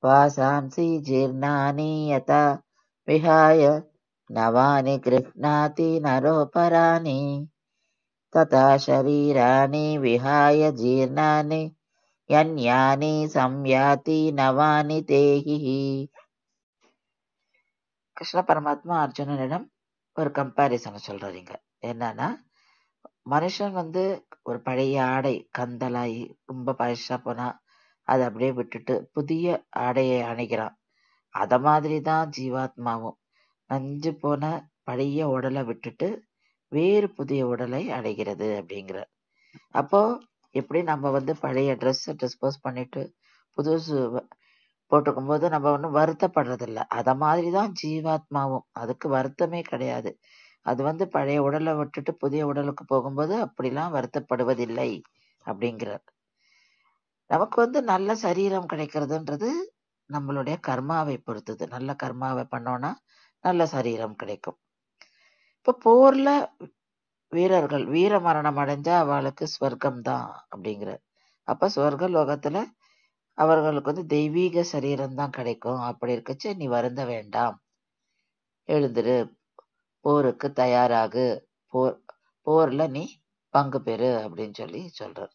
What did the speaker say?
வாசாம்சி ஜீர்ணானி யதா விஹாய நவானி கிருஹ்ணாதி நரோபராணி ததா ஷரீராணி விஹாய ஜீர்ணானி யன்யானி சம்யாதி நவானி தேஹி. கிருஷ்ண பரமாத்மா அர்ஜுனனிடம் ஒரு கம்பாரிசனை சொல்றீங்க. என்னன்னா, மனுஷன் ஒரு பழைய ஆடை கந்தலாகி ரொம்ப பழசா போனா அதை அப்படியே விட்டுட்டு புதிய ஆடையை அணிகிறான். அத மாதிரிதான் ஜீவாத்மாவும் நஞ்சு போன பழைய உடலை விட்டுட்டு வேறு புதிய உடலை அடைகிறது அப்படிங்கிற. அப்போ எப்படி நம்ம பழைய ட்ரெஸ் டிஸ்போஸ் பண்ணிட்டு புதுசு போட்டுக்கும் போது நம்ம ஒன்றும் வருத்தப்படுறதில்ல, அத மாதிரிதான் ஜீவாத்மாவும். அதுக்கு வருத்தமே கிடையாது. அது பழைய உடலை விட்டுட்டு புதிய உடலுக்கு போகும்போது அப்படிலாம் வருத்தப்படுவதில்லை அப்படிங்கிறார். நமக்கு நல்ல சரீரம் கிடைக்கிறதுன்றது நம்மளுடைய கர்மாவை பொறுத்தது. நல்ல கர்மாவை பண்ணோம்னா நல்ல சரீரம் கிடைக்கும். இப்ப போர்ல வீரர்கள் வீர மரணம் அடைஞ்சா அவளுக்கு ஸ்வர்க்கம் தான் அப்படிங்கிற. அப்ப ஸ்வர்க லோகத்துல அவர்களுக்கு தெய்வீக சரீரம் தான் கிடைக்கும். அப்படி இருக்கச்சு நீ வருந்த வேண்டாம், எழுந்துரு, போருக்கு தயாராகு, போர்ல நீ பங்கு பெறு அப்படின்னு சொல்லி சொல்றார்.